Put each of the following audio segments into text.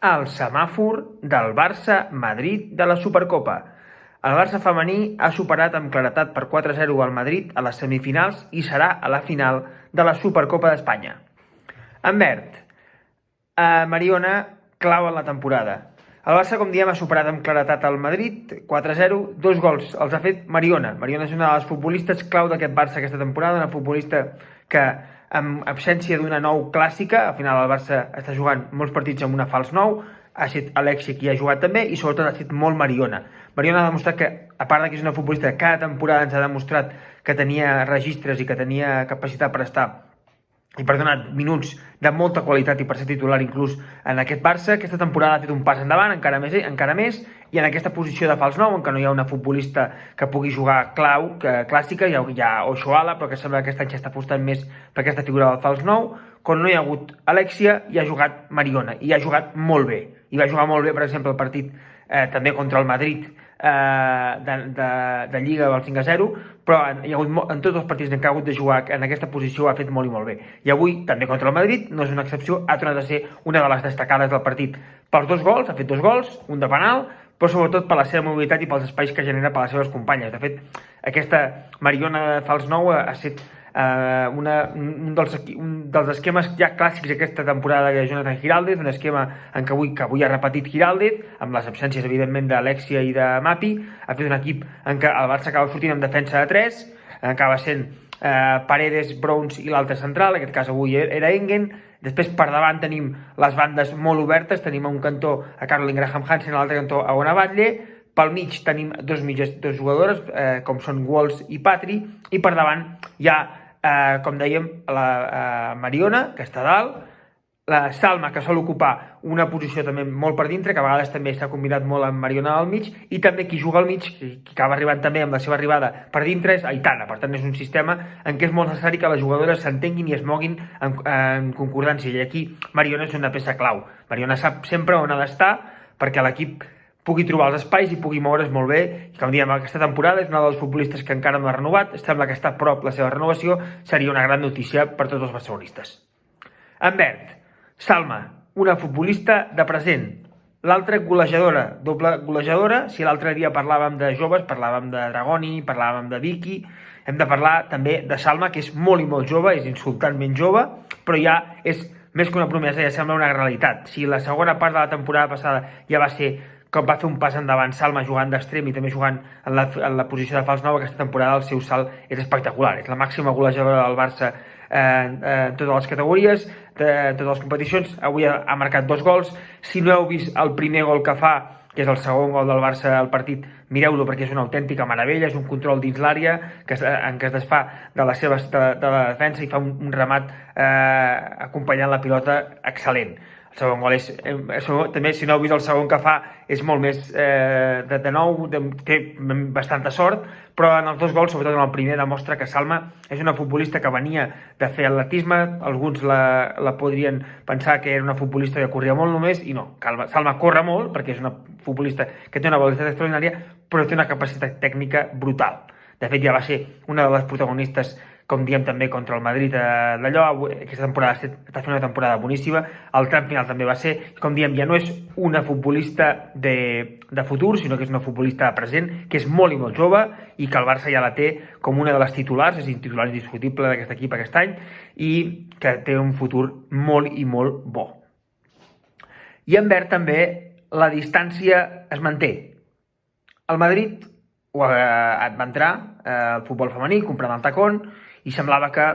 el semàfor del Barça-Madrid de la Supercopa. El Barça femení ha superat amb claretat per 4-0 al Madrid a les semifinals i serà a la final de la Supercopa d'Espanya. En verd, Mariona clau en la temporada. El Barça, com diem, ha superat amb claretat al Madrid, 4-0, 2 gols els ha fet Mariona. Mariona és una de les futbolistes clau d'aquest Barça aquesta temporada, una futbolista que, amb absència d'una nou clàssica, al final el Barça està jugant molts partits amb una fals nou, ha estat Alexia qui ha jugat també i sobretot ha estat molt Mariona. Mariona ha demostrat que, a part que és una futbolista que cada temporada ens ha demostrat que tenia registres i que tenia capacitat per estar i per donar minuts de molta qualitat i per ser titular inclús en aquest Barça, aquesta temporada ha fet un pas endavant encara més, i en aquesta posició de fals nou, en què no hi ha una futbolista que pugui jugar clau, clàssica, hi ha Oshoala, però que sembla que aquest any s'està apostant més per aquesta figura del fals nou. Quan no hi ha hagut Alexia, hi ha jugat Mariona, i ha jugat molt bé. I va jugar molt bé, per exemple, el partit també contra el Madrid de Lliga del 5-0, però hi ha hagut en tots els partits en què ha hagut de jugar en aquesta posició ha fet molt i molt bé. I avui, també contra el Madrid, no és una excepció, ha tornat a ser una de les destacades del partit pels 2 gols, ha fet 2 gols, un de penal, però sobretot per la seva mobilitat i pels espais que genera per les seves companyes. De fet, aquesta Mariona fals nou ha estat un dels esquemes ja clàssics d'aquesta temporada de Jonathan Giraldez, un esquema en què avui ha repetit Giraldez, amb les absències evidentment d'Alexia i de Mapi. Ha fet un equip en què el Barça acaba sortint amb defensa de 3, acaba sent Paredes, Browns i l'altre central, en aquest cas avui era Engen. Després per davant tenim les bandes molt obertes, tenim a un cantó a Caroline Graham Hansen, a l'altre cantó a Ona Batlle. Pel mig tenim dos jugadores, com són Walls i Patri, i per davant hi ha, com dèiem, la Mariona, que està a dalt, la Salma, que sol ocupar una posició també molt per dintre, que a vegades també s'ha combinat molt amb Mariona al mig, i també qui juga al mig, qui acaba arribant també amb la seva arribada per dintre, és Aitana. Per tant, és un sistema en què és molt necessari que les jugadores s'entenguin i es moguin en concordància, i aquí Mariona és una peça clau. Mariona sap sempre on ha d'estar perquè l'equip pugui trobar els espais i pugui moure's molt bé. I com diem, aquesta temporada és una dels futbolistes que encara no ha renovat, sembla que està a prop la seva renovació, seria una gran notícia per tots els barcelonistes. En verd, Salma, una futbolista de present. L'altra golejadora, doble golejadora. Si l'altre dia parlàvem de joves, parlàvem de Dragoni, parlàvem de Vicky, hem de parlar també de Salma, que és molt i molt jove, és insultantment jove, però ja és més que una promesa, ja sembla una realitat. Si la segona part de la temporada passada ja va ser com va fer un pas endavant Salma jugant d'extrem i també jugant en la posició de fals nou, aquesta temporada el seu salt és espectacular. És la màxima golejadora del Barça en totes les categories, en totes les competicions. Avui ha marcat 2 gols. Si no heu vist el primer gol que fa, que és el segon gol del Barça al partit, mireu-lo perquè és una autèntica meravella, és un control dins l'àrea en què es desfà de la defensa i fa un remat acompanyant la pilota excel·lent. El segon gol és, també si no heu vist el segon que fa, és molt més de nou, té bastanta sort, però en els 2 gols, sobretot en el primer, demostra que Salma és una futbolista que venia de fer atletisme. Alguns la podrien pensar que era una futbolista que corria molt només, i no, Salma corre molt perquè és una futbolista que té una velocitat extraordinària, però té una capacitat tècnica brutal. De fet, ja va ser una de les protagonistes, com diem també, contra el Madrid d'allò. Aquesta temporada està fent una temporada boníssima. El tram final també va ser, com diem, ja no és una futbolista de futur, sinó que és una futbolista de present, que és molt i molt jove i que el Barça ja la té com una de les titulars, és titular indiscutible d'aquest equip aquest any, i que té un futur molt i molt bo. I en verd també la distància es manté. El Madrid va entrar al futbol femení comprant el tacón i semblava que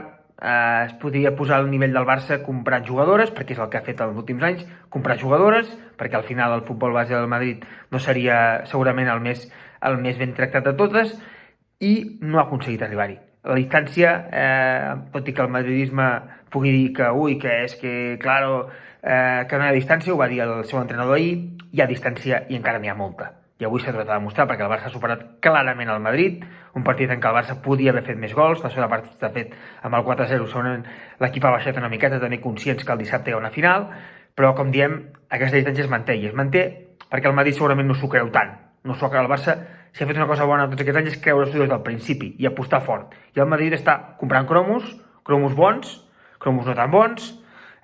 es podia posar al nivell del Barça comprant jugadores, perquè és el que ha fet els últims anys, comprar jugadores, perquè al final el futbol base del Madrid no seria segurament el més ben tractat de totes, i no ha aconseguit arribar-hi. La distància, tot i que el madridisme pugui dir que claro, que no hi ha distància, ho va dir el seu entrenador ahir, hi ha distància i encara n'hi ha molta. I avui s'ha tornat a demostrar perquè el Barça ha superat clarament el Madrid, un partit en què el Barça podia haver fet més gols. La segona part s'ha fet amb el 4-0, segurament l'equip ha baixat una miqueta, també conscients que el dissabte hi ha una final, però com diem, aquesta distància es manté, i es manté perquè el Madrid segurament no s'ho creu tant. No s'ho creu. El Barça, si ha fet una cosa bona tots aquests anys, és creure-s'ho des del principi i apostar fort. I el Madrid està comprant cromos bons, cromos no tan bons,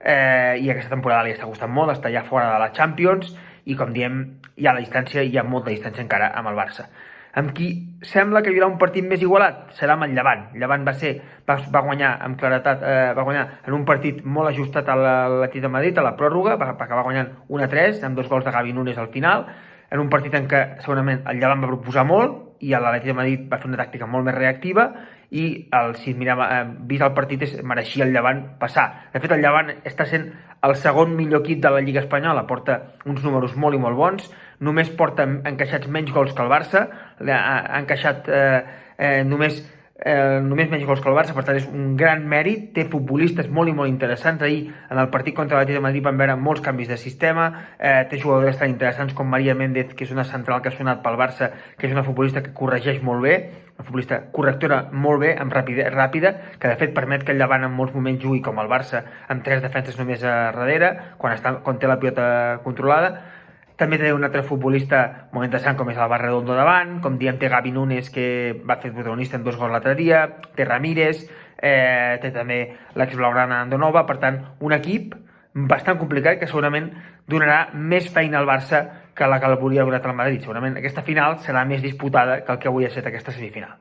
i aquesta temporada li està costant molt, està ja fora de la Champions, i com diem, hi ha molta distància encara amb el Barça. Amb qui sembla que hi haurà un partit més igualat serà amb el Llevant. Llevant va guanyar amb claretat, va guanyar en un partit molt ajustat a l'Atlètic de Madrid, a la pròrroga, va acabar guanyant 1-3 amb 2 gols de Gavi Núñez al final, en un partit en què segurament el Llevant va proposar molt i l'Atlètic de Madrid va fer una tàctica molt més reactiva i si vist el partit mereixia el Llevant passar. De fet, el Llevant està sent el segon millor equip de la Lliga Espanyola, porta uns números molt i molt bons, només porta encaixats menys gols que el Barça, ha encaixat només menys gols que el Barça, per tant és un gran mèrit, té futbolistes molt i molt interessants. Ahir en el partit contra l'Atlètic de Madrid van veure molts canvis de sistema, té jugadors tan interessants com Maria Méndez, que és una central que ha sonat pel Barça, que és una futbolista que corregeix molt bé, una futbolista correctora molt bé, amb ràpida, que de fet permet que el Llevant en molts moments jugui com el Barça, amb 3 defenses només a darrere, quan té la pilota controlada. També té un altre futbolista molt interessant com és Alba Redondo davant, com diem té Gavi Núñez, que va fer protagonista en 2 gols l'altre dia, té Ramírez, té també l'ex-blaugrana Andonova, per tant, un equip bastant complicat que segurament donarà més feina al Barça que la que volia donat al Madrid. Segurament aquesta final serà més disputada que el que avui ha estat aquesta semifinal.